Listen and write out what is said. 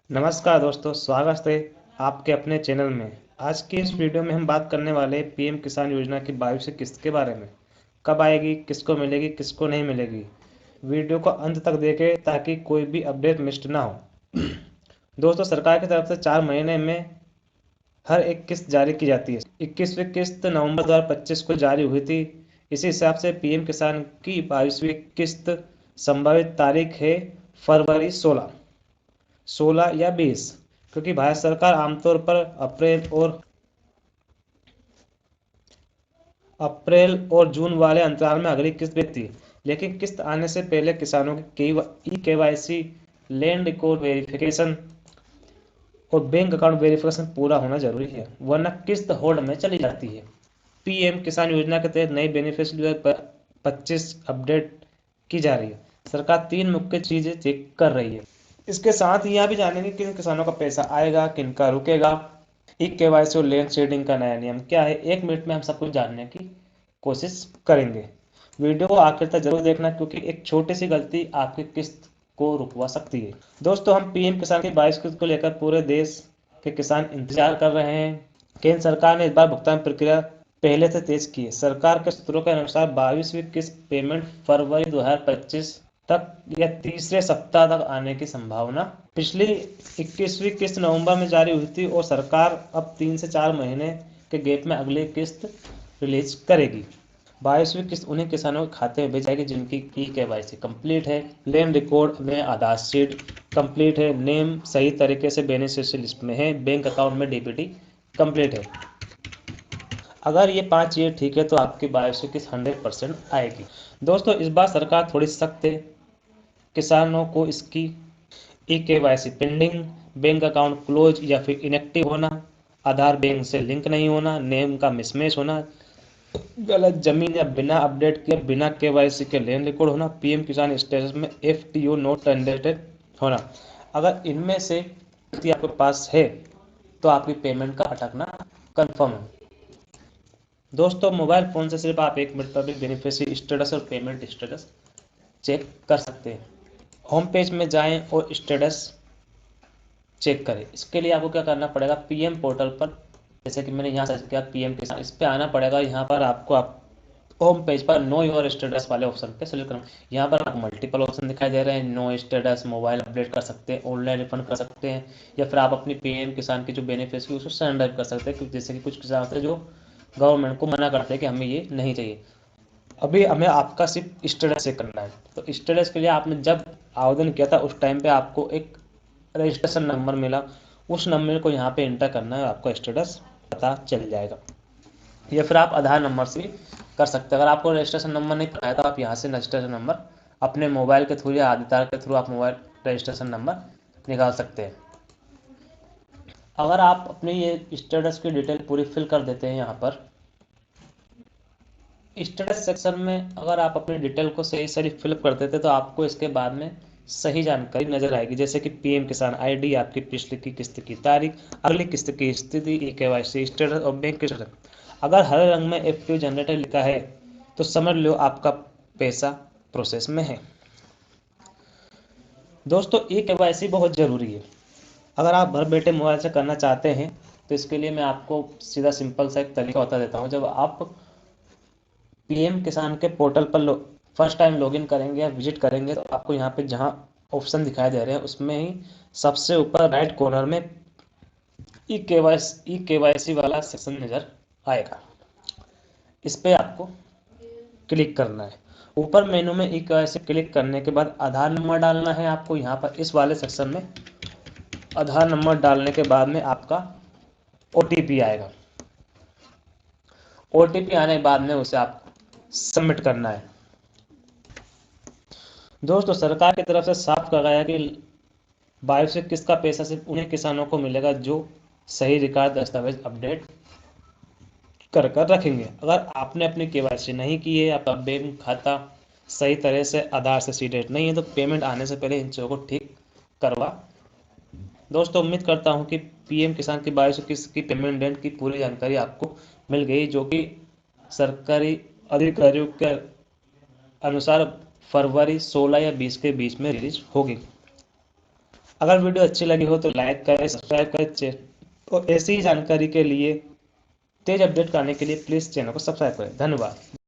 नमस्कार दोस्तों, स्वागत है आपके अपने चैनल में। आज की इस वीडियो में हम बात करने वाले हैं पीएम किसान योजना की 22वीं किस्त के बारे में। कब आएगी, किसको मिलेगी, किसको नहीं मिलेगी। वीडियो को अंत तक देखें ताकि कोई भी अपडेट मिस्ड ना हो। दोस्तों, सरकार की तरफ से 4 महीने में हर एक किस्त जारी की जाती है। 21वीं किस्त नवंबर 2025 को जारी हुई थी। इसी हिसाब से पीएम किसान की 22वीं किस्त संभावित तारीख है फरवरी 16 या 20, क्योंकि भारत सरकार आमतौर पर अप्रैल और जून वाले अंतराल में अगली किस्त भेजती है। लेकिन किस्त आने से पहले किसानों की KYC, लैंड रिकॉर्ड वेरिफिकेशन और बैंक अकाउंट वेरिफिकेशन पूरा होना जरूरी है, वरना किस्त होल्ड में चली जाती है। पीएम किसान योजना के तहत नई बेनिफिशियरी 25 अपडेट की जा रही है। सरकार 3 मुख्य चीजें चेक कर रही है। इसके साथ ही यह भी जानेंगे किन किसानों का पैसा आएगा, किन का रुकेगा, KYC और लैंड शेडिंग का नया नियम क्या है। 1 मिनट में हम सब कुछ जानने की कोशिश करेंगे। वीडियो को आखिर तक जरूर देखना, क्योंकि एक छोटी सी गलती आपकी किस्त को रुकवा सकती है। दोस्तों, हम पीएम किसान की 22 किस्त को लेकर पूरे देश के किसान इंतजार कर रहे हैं। केंद्र सरकार ने इस बार भुगतान प्रक्रिया पहले से तेज की है। सरकार के सूत्रों के अनुसार 22वीं किस्त पेमेंट फरवरी 2025 तक या तीसरे सप्ताह तक आने की संभावना। पिछली 21वीं किस्त नवंबर में जारी हुई थी और सरकार अब 3 से 4 महीने के गैप में अगली किस्त रिलीज करेगी। 22वीं किस्त उन्हीं किसानों के खाते में भेजी जाएगी जिनकी KYC कंप्लीट है, लैंड रिकॉर्ड में आधार शीट कंप्लीट है, नेम सही तरीके से बेनिफिशियरी लिस्ट में है, बैंक अकाउंट में DBT कंप्लीट है। अगर ये 5 चीज़ें ठीक है तो आपकी 22वीं किस्त 100% आएगी। दोस्तों, इस बार सरकार थोड़ी सख्त है। किसानों को इसकी KYC pending, bank account close या फिर इनएक्टिव होना, आधार बैंक से लिंक नहीं होना, नेम का मिसमैच होना, गलत जमीन या बिना अपडेट किए बिना KYC के लैंड रिकॉर्ड होना, पीएम किसान स्टेटस में FTO नोट जनरेटेड होना। अगर इनमें से गलती आपके पास है तो आपकी पेमेंट का अटकना कंफर्म है। दोस्तों, मोबाइल फ़ोन से सिर्फ आप 1 मिनट पर भी बेनिफिशियरी स्टेटस और पेमेंट स्टेटस चेक कर सकते हैं। होम पेज में जाएं और स्टेटस चेक करें। इसके लिए आपको क्या करना पड़ेगा, पीएम पोर्टल पर, जैसे कि मैंने यहाँ सर्च किया पीएम किसान, इस पर आना पड़ेगा। यहाँ पर आपको होम पेज पर नो योर स्टेटस वाले ऑप्शन पे सेलेक्ट करना। यहाँ पर आपको मल्टीपल ऑप्शन दिखाई दे रहे हैं। नो स्टेटस, मोबाइल अपडेट कर सकते हैं, ऑनलाइन रिफंड कर सकते हैं, या फिर आप अपनी पीएम किसान की जो बेनिफिशियरी उसको सरेंडर कर सकते हैं। जैसे कि कुछ किसान होते हैं जो गवर्नमेंट को मना करते हैं कि हमें ये नहीं चाहिए। अभी हमें आपका सिर्फ स्टेटस चेक करना है। तो स्टेटस के लिए आपने जब आवेदन किया था उस टाइम पे आपको एक रजिस्ट्रेशन नंबर मिला, उस नंबर को यहाँ पे एंटर करना है, आपका स्टेटस पता चल जाएगा। या फिर आप आधार नंबर से भी कर सकते हैं। अगर आपको रजिस्ट्रेशन नंबर नहीं पता है तो आप यहाँ से रजिस्ट्रेशन नंबर अपने मोबाइल के थ्रू या आधार के थ्रू आप मोबाइल रजिस्ट्रेशन नंबर निकाल सकते हैं। अगर आप अपनी ये स्टेटस की डिटेल पूरी फिल कर देते हैं, यहाँ पर स्टेटस सेक्शन में अगर आप अपनी डिटेल को सही सही फिलअप कर देते तो आपको इसके बाद में सही जानकारी नजर आएगी। जैसे कि पीएम किसान ID, आपकी पिछली की किस्त की तारीख, अगली किस्त की स्थिति, KYC स्टेटस और बैंक स्टेटस। अगर हरे रंग में FTO जनरेटर लिखा है तो समझ लो आपका पैसा प्रोसेस में है। दोस्तों, KYC बहुत ज़रूरी है। अगर आप घर बैठे मोबाइल से करना चाहते हैं तो इसके लिए मैं आपको सीधा सिंपल सा एक तरीका बता देता हूँ। जब आप पीएम किसान के पोर्टल पर फर्स्ट टाइम लॉगिन करेंगे या विजिट करेंगे तो आपको यहाँ पे जहाँ ऑप्शन दिखाई दे रहे हैं उसमें ही सबसे ऊपर राइट कॉर्नर में ई केवाईसी वाला सेक्शन नज़र आएगा। इस पर आपको क्लिक करना है। ऊपर मेनू में KYC क्लिक करने के बाद आधार नंबर डालना है आपको। यहाँ पर इस वाले सेक्शन में आधार नंबर डालने के बाद में आपका OTP आएगा। OTP आने के बाद में उसे आपको सबमिट करना है। दोस्तों, सरकार की तरफ से साफ कहा गया कि 22वीं किस्त का पैसा सिर्फ उन्हीं किसानों को मिलेगा जो सही रिकॉर्ड दस्तावेज अपडेट कर रखेंगे। अगर आपने अपनी KYC नहीं की है, आपका बैंक खाता सही तरह से आधार से सीडेड नहीं है, तो पेमेंट आने से पहले इन चीज़ों को ठीक करवा। दोस्तों, उम्मीद करता हूं कि पीएम किसान की 22वीं किस्त की पेमेंट डेट की पूरी जानकारी आपको मिल गई, जो कि सरकारी अधिकारियों के अनुसार फरवरी 16 या 20 के बीच में रिलीज होगी। अगर वीडियो अच्छी लगी हो तो लाइक करें, सब्सक्राइब करें और ऐसी ही जानकारी के लिए तेज अपडेट करने के लिए प्लीज़ चैनल को सब्सक्राइब करें। धन्यवाद।